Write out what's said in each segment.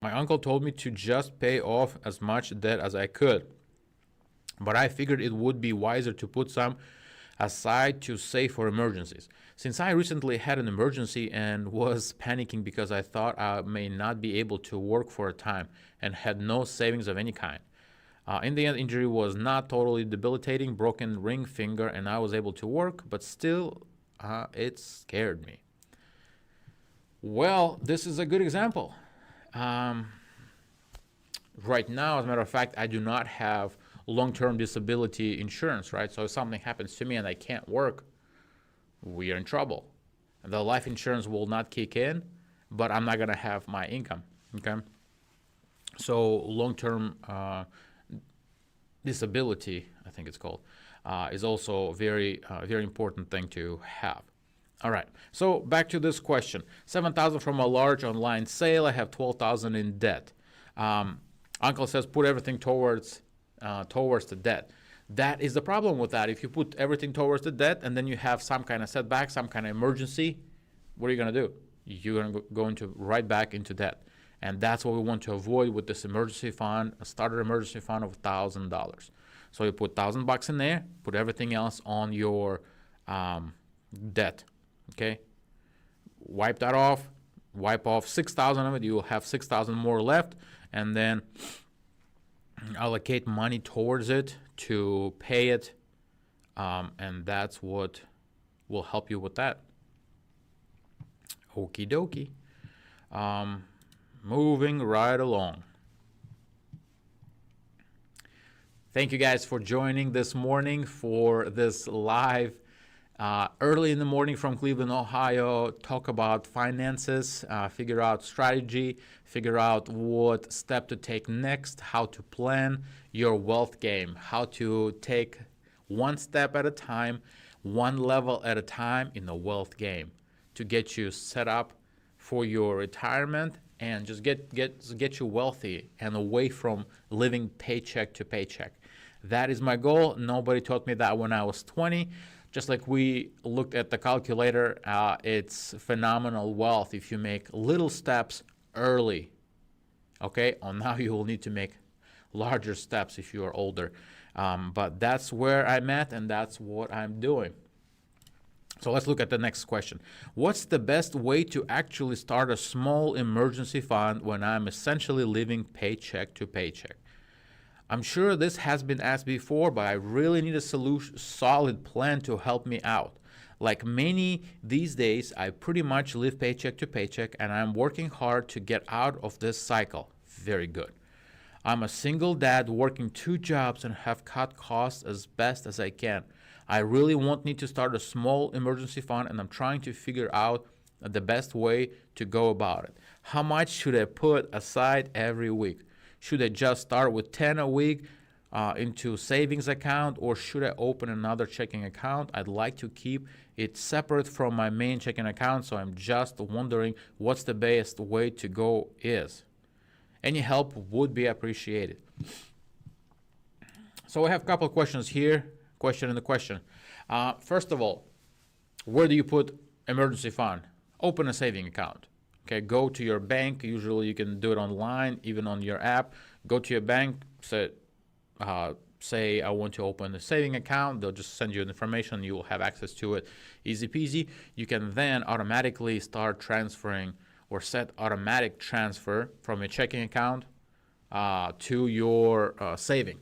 My uncle told me to just pay off as much debt as I could, but I figured it would be wiser to put some aside to save for emergencies. Since I recently had an emergency and was panicking because I thought I may not be able to work for a time and had no savings of any kind. In the end, injury was not totally debilitating, broken ring finger, and I was able to work, but still, it scared me. Well, this is a good example. Right now, as a matter of fact, I do not have long-term disability insurance, right? So if something happens to me and I can't work, we are in trouble. The life insurance will not kick in, but I'm not going to have my income, okay? So long-term disability, I think it's called, is also a very important thing to have. All right, so back to this question. $7,000 from a large online sale. I have $12,000 in debt. Uncle says put everything towards the debt. That is the problem with that. If you put everything towards the debt and then you have some kind of setback, some kind of emergency, what are you going to do? You're going to go into right back into debt. And that's what we want to avoid with this emergency fund, a starter emergency fund of $1,000. So you put $1,000 in there, put everything else on your debt. Okay, wipe that off. Wipe off 6,000 of it. You will have 6,000 more left, and then allocate money towards it to pay it, and that's what will help you with that. Okie dokie. Moving right along. Thank you guys for joining this morning for this live early in the morning from Cleveland, Ohio. Talk about finances, figure out strategy, figure out what step to take next, how to plan your wealth game, how to take one step at a time, one level at a time in the wealth game to get you set up for your retirement and just get you wealthy and away from living paycheck to paycheck. That is my goal. Nobody taught me that when I was 20. Just like we looked at the calculator, it's phenomenal wealth if you make little steps early. Okay, now you will need to make larger steps if you are older. But that's where I'm at, and that's what I'm doing. So let's look at the next question. What's the best way to actually start a small emergency fund when I'm essentially living paycheck to paycheck? I'm sure this has been asked before, but I really need a solid plan to help me out. Like many these days, I pretty much live paycheck to paycheck, and I'm working hard to get out of this cycle. Very good. I'm a single dad working 2 jobs and have cut costs as best as I can. I really need to start a small emergency fund, and I'm trying to figure out the best way to go about it. How much should I put aside every week? Should I just start with 10 a week into savings account, or should I open another checking account? I'd like to keep it separate from my main checking account, so I'm just wondering what's the best way to go is. Any help would be appreciated. So I have a couple of questions here. Question in the question. First of all, where do you put emergency fund? Open a saving account. Okay, go to your bank. Usually you can do it online, even on your app. Go to your bank, say I want to open a saving account. They'll just send you the information. You will have access to it. Easy peasy. You can then automatically start transferring or set automatic transfer from your checking account to your saving.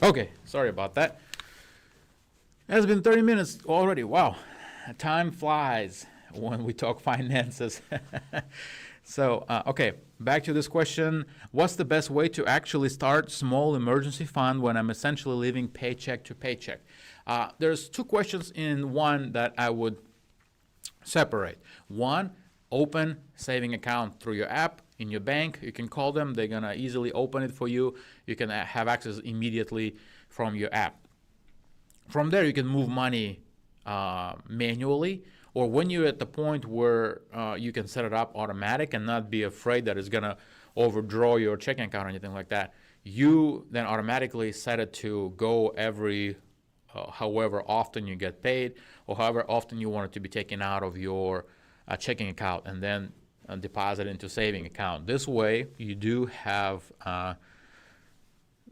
Okay, sorry about that. It has been 30 minutes already. Wow, time flies when we talk finances. So, okay, back to this question. What's the best way to actually start small emergency fund when I'm essentially living paycheck to paycheck? There's 2 questions in one that I would separate. One, open saving account through your app in your bank. You can call them. They're going to easily open it for you. You can have access immediately from your app. From there, you can move money manually, or when you're at the point where you can set it up automatic and not be afraid that it's going to overdraw your checking account or anything like that, you then automatically set it to go every however often you get paid, or however often you want it to be taken out of your checking account and then deposit into saving account. This way you do have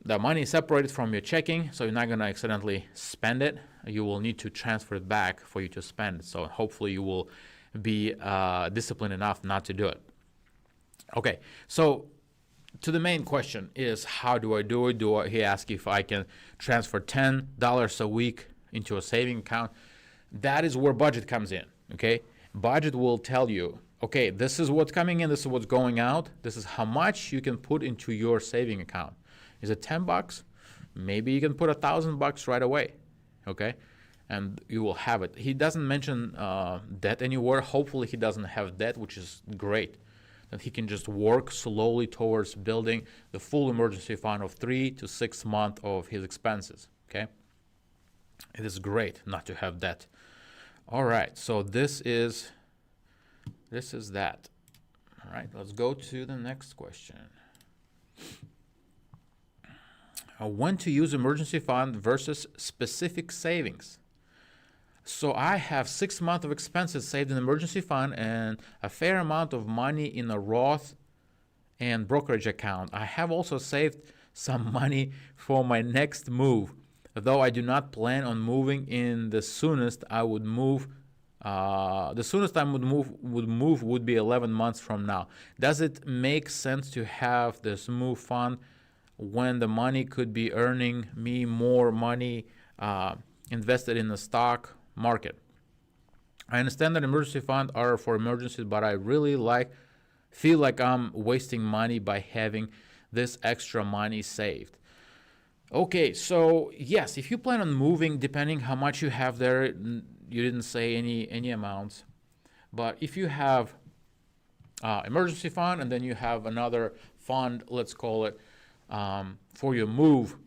the money separated from your checking, so you're not going to accidentally spend it. You will need to transfer it back for you to spend it. So hopefully you will be disciplined enough not to do it. Okay, so to the main question is, how do I do it? He asked if I can transfer $10 a week into a saving account. That is where budget comes in, okay? Budget will tell you, okay, this is what's coming in, this is what's going out, this is how much you can put into your saving account. Is it $10? Maybe you can put $1,000 right away, okay? And you will have it. He doesn't mention debt anywhere. Hopefully he doesn't have debt, which is great. That he can just work slowly towards building the full emergency fund of 3 to 6 months of his expenses, okay? It is great not to have debt. All right, so this is that. All right, let's go to the next question. When to use emergency fund versus specific savings. So I have 6 months of expenses saved in emergency fund and a fair amount of money in a Roth and brokerage account. I have also saved some money for my next move, though I do not plan on moving in the soonest I would move. The soonest I would move would be 11 months from now. Does it make sense to have this move fund when the money could be earning me more money invested in the stock market? I understand that emergency funds are for emergencies, but I really feel like I'm wasting money by having this extra money saved. Okay, so yes, if you plan on moving, depending how much you have there, you didn't say any amounts, but if you have emergency fund and then you have another fund, let's call it for your move,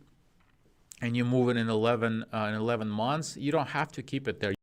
and you move it in 11 months, you don't have to keep it there.